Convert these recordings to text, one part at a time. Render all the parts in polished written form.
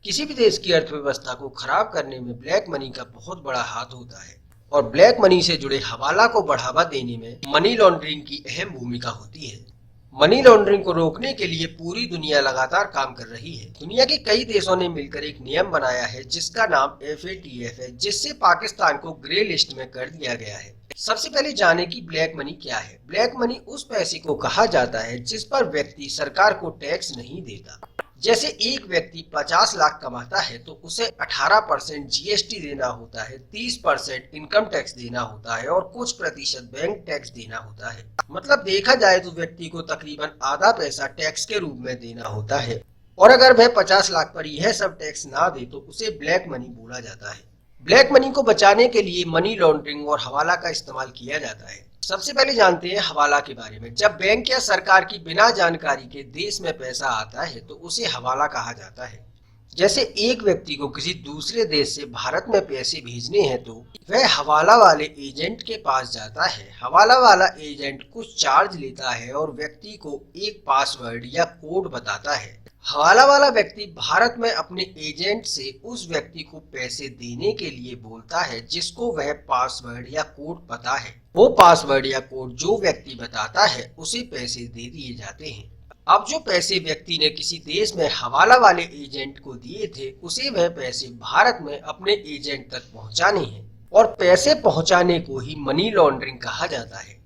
किसी भी देश की अर्थव्यवस्था को खराब करने में ब्लैक मनी का बहुत बड़ा हाथ होता है और ब्लैक मनी से जुड़े हवाला को बढ़ावा देने में मनी लॉन्ड्रिंग की अहम भूमिका होती है। मनी लॉन्ड्रिंग को रोकने के लिए पूरी दुनिया लगातार काम कर रही है। दुनिया के कई देशों ने मिलकर एक नियम बनाया है जिसका नाम FATF है, जिससे पाकिस्तान को ग्रे लिस्ट में कर दिया गया है। सबसे पहले जाने की ब्लैक मनी क्या है। ब्लैक मनी उस पैसे को कहा जाता है जिस पर व्यक्ति सरकार को टैक्स नहीं देता। जैसे एक व्यक्ति 50 लाख कमाता है तो उसे 18% GST देना होता है, 30% इनकम टैक्स देना होता है और कुछ प्रतिशत बैंक टैक्स देना होता है। मतलब देखा जाए तो व्यक्ति को तकरीबन आधा पैसा टैक्स के रूप में देना होता है और अगर वह 50 लाख पर यह सब टैक्स ना दे तो उसे ब्लैक मनी बोला जाता है। ब्लैक मनी को बचाने के लिए मनी लॉन्ड्रिंग और हवाला का इस्तेमाल किया जाता है। सबसे पहले जानते हैं हवाला के बारे में। जब बैंक या सरकार की बिना जानकारी के देश में पैसा आता है तो उसे हवाला कहा जाता है। जैसे एक व्यक्ति को किसी दूसरे देश से भारत में पैसे भेजने हैं तो वह हवाला वाले एजेंट के पास जाता है। हवाला वाला एजेंट कुछ चार्ज लेता है और व्यक्ति को एक पासवर्ड या कोड बताता है। हवाला वाला व्यक्ति भारत में अपने एजेंट से उस व्यक्ति को पैसे देने के लिए बोलता है जिसको वह पासवर्ड या कोड पता है। वो पासवर्ड या कोड जो व्यक्ति बताता है उसे पैसे दे दिए जाते हैं। अब जो पैसे व्यक्ति ने किसी देश में हवाला वाले एजेंट को दिए थे उसे वह पैसे भारत में अपने एजेंट तक पहुंचाने हैं और पैसे पहुंचाने को ही मनी लॉन्ड्रिंग कहा जाता है।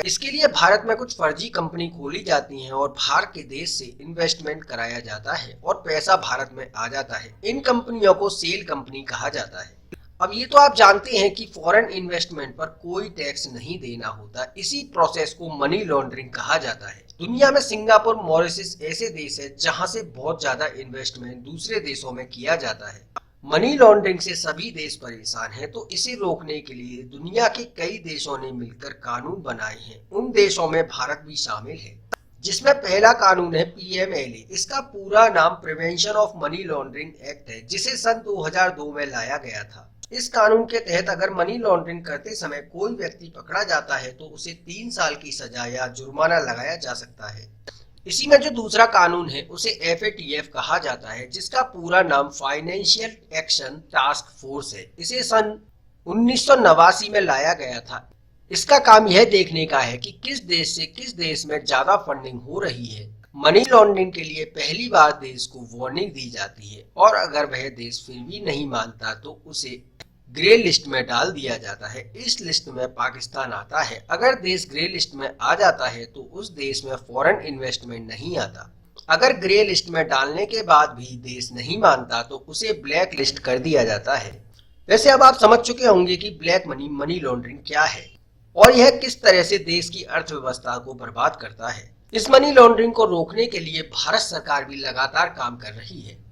इसके लिए भारत में कुछ फर्जी कंपनी खोली जाती हैं और बाहर के देश से इन्वेस्टमेंट कराया जाता है और पैसा भारत में आ जाता है। इन कंपनियों को सेल कंपनी कहा जाता है। अब ये तो आप जानते हैं कि फॉरेन इन्वेस्टमेंट पर कोई टैक्स नहीं देना होता। इसी प्रोसेस को मनी लॉन्ड्रिंग कहा जाता है। दुनिया में सिंगापुर, मॉरिशस ऐसे देश है जहां से बहुत ज्यादा इन्वेस्टमेंट दूसरे देशों में किया जाता है। मनी लॉन्ड्रिंग से सभी देश परेशान हैं, तो इसे रोकने के लिए दुनिया के कई देशों ने मिलकर कानून बनाए हैं। उन देशों में भारत भी शामिल है, जिसमें पहला कानून है PMLA। इसका पूरा नाम prevention of money laundering act है, जिसे सन 2002 में लाया गया था। इस कानून के तहत अगर मनी लॉन्ड्रिंग करते समय कोई व्यक्ति पकड़ा जाता है तो उसे 3 साल की सजा या जुर्माना लगाया जा सकता है। इसी में जो दूसरा कानून है उसे FATF कहा जाता है, जिसका पूरा नाम फाइनेंशियल एक्शन टास्क फोर्स है। इसे सन 1989 में लाया गया था। इसका काम यह देखने का है कि किस देश से किस देश में ज्यादा फंडिंग हो रही है। मनी लॉन्ड्रिंग के लिए पहली बार देश को वार्निंग दी जाती है और अगर वह देश फिर भी नहीं मानता तो उसे ग्रे लिस्ट में डाल दिया जाता है। इस लिस्ट में पाकिस्तान आता है। अगर देश ग्रे लिस्ट में आ जाता है तो उस देश में फॉरेन इन्वेस्टमेंट नहीं आता। अगर ग्रे लिस्ट में डालने के बाद भी देश नहीं मानता तो उसे ब्लैक लिस्ट कर दिया जाता है। वैसे अब आप समझ चुके होंगे कि ब्लैक मनी, मनी लॉन्ड्रिंग क्या है और यह किस तरह से देश की अर्थव्यवस्था को बर्बाद करता है। इस मनी लॉन्ड्रिंग को रोकने के लिए भारत सरकार भी लगातार काम कर रही है।